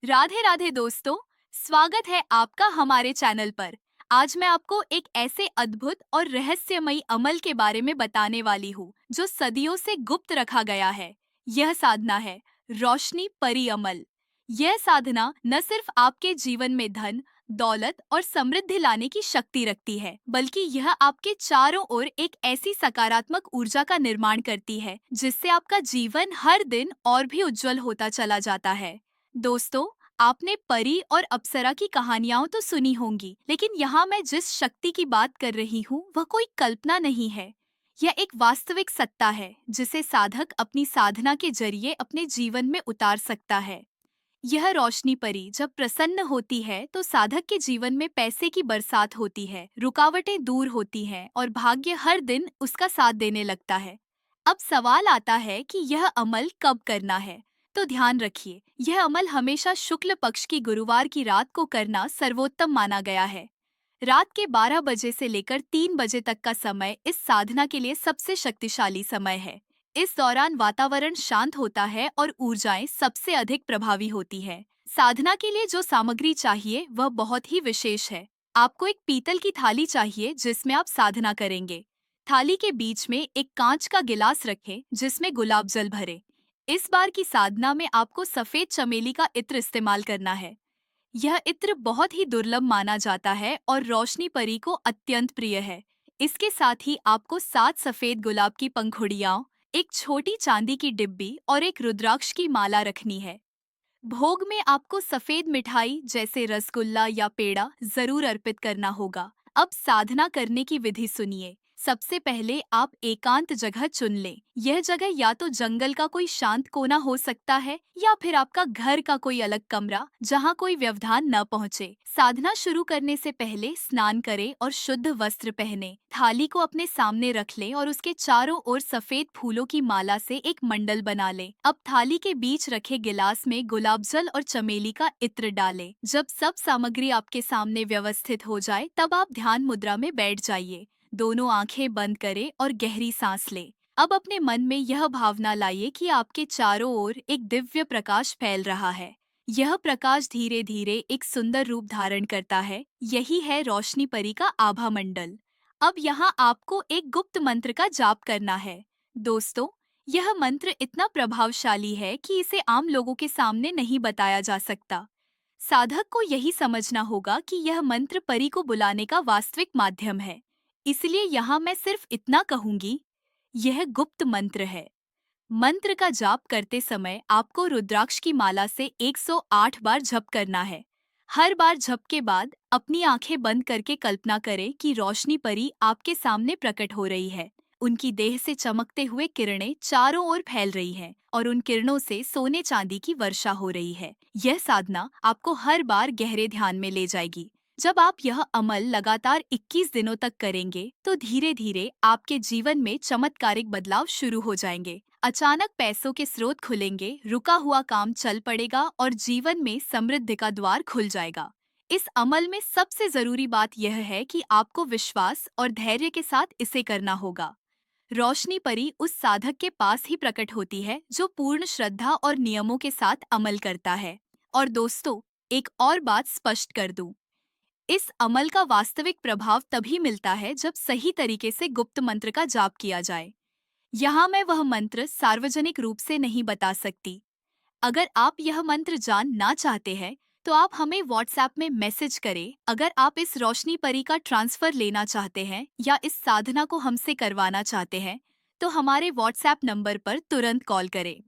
राधे राधे दोस्तों, स्वागत है आपका हमारे चैनल पर। आज मैं आपको एक ऐसे अद्भुत और रहस्यमयी अमल के बारे में बताने वाली हूँ जो सदियों से गुप्त रखा गया है। यह साधना है रोशनी परी अमल। यह साधना न सिर्फ आपके जीवन में धन, दौलत और समृद्धि लाने की शक्ति रखती है, बल्कि यह आपके चारों ओर एक ऐसी सकारात्मक ऊर्जा का निर्माण करती है जिससे आपका जीवन हर दिन और भी उज्जवल होता चला जाता है। दोस्तों, आपने परी और अप्सरा की कहानियां तो सुनी होंगी, लेकिन यहाँ मैं जिस शक्ति की बात कर रही हूँ वह कोई कल्पना नहीं है। यह एक वास्तविक सत्ता है जिसे साधक अपनी साधना के जरिए अपने जीवन में उतार सकता है। यह रोशनी परी जब प्रसन्न होती है तो साधक के जीवन में पैसे की बरसात होती है, रुकावटें दूर होती हैं और भाग्य हर दिन उसका साथ देने लगता है। अब सवाल आता है कि यह अमल कब करना है। तो ध्यान रखिए, यह अमल हमेशा शुक्ल पक्ष की गुरुवार की रात को करना सर्वोत्तम माना गया है। रात के 12 बजे से लेकर 3 बजे तक का समय इस साधना के लिए सबसे शक्तिशाली समय है। इस दौरान वातावरण शांत होता है और ऊर्जाएं सबसे अधिक प्रभावी होती है। साधना के लिए जो सामग्री चाहिए वह बहुत ही विशेष है। आपको एक पीतल की थाली चाहिए जिसमें आप साधना करेंगे। थाली के बीच में एक कांच का गिलास रखें जिसमें गुलाब जल भरे। इस बार की साधना में आपको सफेद चमेली का इत्र इस्तेमाल करना है। यह इत्र बहुत ही दुर्लभ माना जाता है और रोशनी परी को अत्यंत प्रिय है। इसके साथ ही आपको 7 सफेद गुलाब की पंखुड़ियाँ, एक छोटी चांदी की डिब्बी और एक रुद्राक्ष की माला रखनी है। भोग में आपको सफेद मिठाई जैसे रसगुल्ला या पेड़ा जरूर अर्पित करना होगा। अब साधना करने की विधि सुनिए। सबसे पहले आप एकांत जगह चुन लें। यह जगह या तो जंगल का कोई शांत कोना हो सकता है या फिर आपका घर का कोई अलग कमरा जहां कोई व्यवधान न पहुंचे। साधना शुरू करने से पहले स्नान करें और शुद्ध वस्त्र पहने। थाली को अपने सामने रख लें और उसके चारों ओर सफेद फूलों की माला से एक मंडल बना लें। अब थाली के बीच रखे गिलास में गुलाब जल और चमेली का इत्र डालें। जब सब सामग्री आपके सामने व्यवस्थित हो जाए तब आप ध्यान मुद्रा में बैठ जाइए। दोनों आंखें बंद करें और गहरी सांस लें। अब अपने मन में यह भावना लाइए कि आपके चारों ओर एक दिव्य प्रकाश फैल रहा है। यह प्रकाश धीरे धीरे एक सुंदर रूप धारण करता है। यही है रोशनी परी का आभा मंडल। अब यहाँ आपको एक गुप्त मंत्र का जाप करना है। दोस्तों, यह मंत्र इतना प्रभावशाली है कि इसे आम लोगों के सामने नहीं बताया जा सकता। साधक को यही समझना होगा कि यह मंत्र परी को बुलाने का वास्तविक माध्यम है। इसलिए यहाँ मैं सिर्फ इतना कहूंगी, यह गुप्त मंत्र है। मंत्र का जाप करते समय आपको रुद्राक्ष की माला से 108 बार जप करना है। हर बार जप के बाद अपनी आंखें बंद करके कल्पना करें कि रोशनी परी आपके सामने प्रकट हो रही है। उनकी देह से चमकते हुए किरणें चारों ओर फैल रही हैं और उन किरणों से सोने चांदी की वर्षा हो रही है। यह साधना आपको हर बार गहरे ध्यान में ले जाएगी। जब आप यह अमल लगातार 21 दिनों तक करेंगे तो धीरे धीरे आपके जीवन में चमत्कारिक बदलाव शुरू हो जाएंगे। अचानक पैसों के स्रोत खुलेंगे, रुका हुआ काम चल पड़ेगा और जीवन में समृद्धि का द्वार खुल जाएगा। इस अमल में सबसे जरूरी बात यह है कि आपको विश्वास और धैर्य के साथ इसे करना होगा। रोशनी परी उस साधक के पास ही प्रकट होती है जो पूर्ण श्रद्धा और नियमों के साथ अमल करता है। और दोस्तों, एक और बात स्पष्ट कर दूं, इस अमल का वास्तविक प्रभाव तभी मिलता है जब सही तरीके से गुप्त मंत्र का जाप किया जाए। यहाँ मैं वह मंत्र सार्वजनिक रूप से नहीं बता सकती। अगर आप यह मंत्र जानना चाहते हैं तो आप हमें व्हाट्सएप में मैसेज करें। अगर आप इस रोशनी परी का ट्रांसफर लेना चाहते हैं या इस साधना को हमसे करवाना चाहते हैं तो हमारे व्हाट्सएप नंबर पर तुरंत कॉल करें।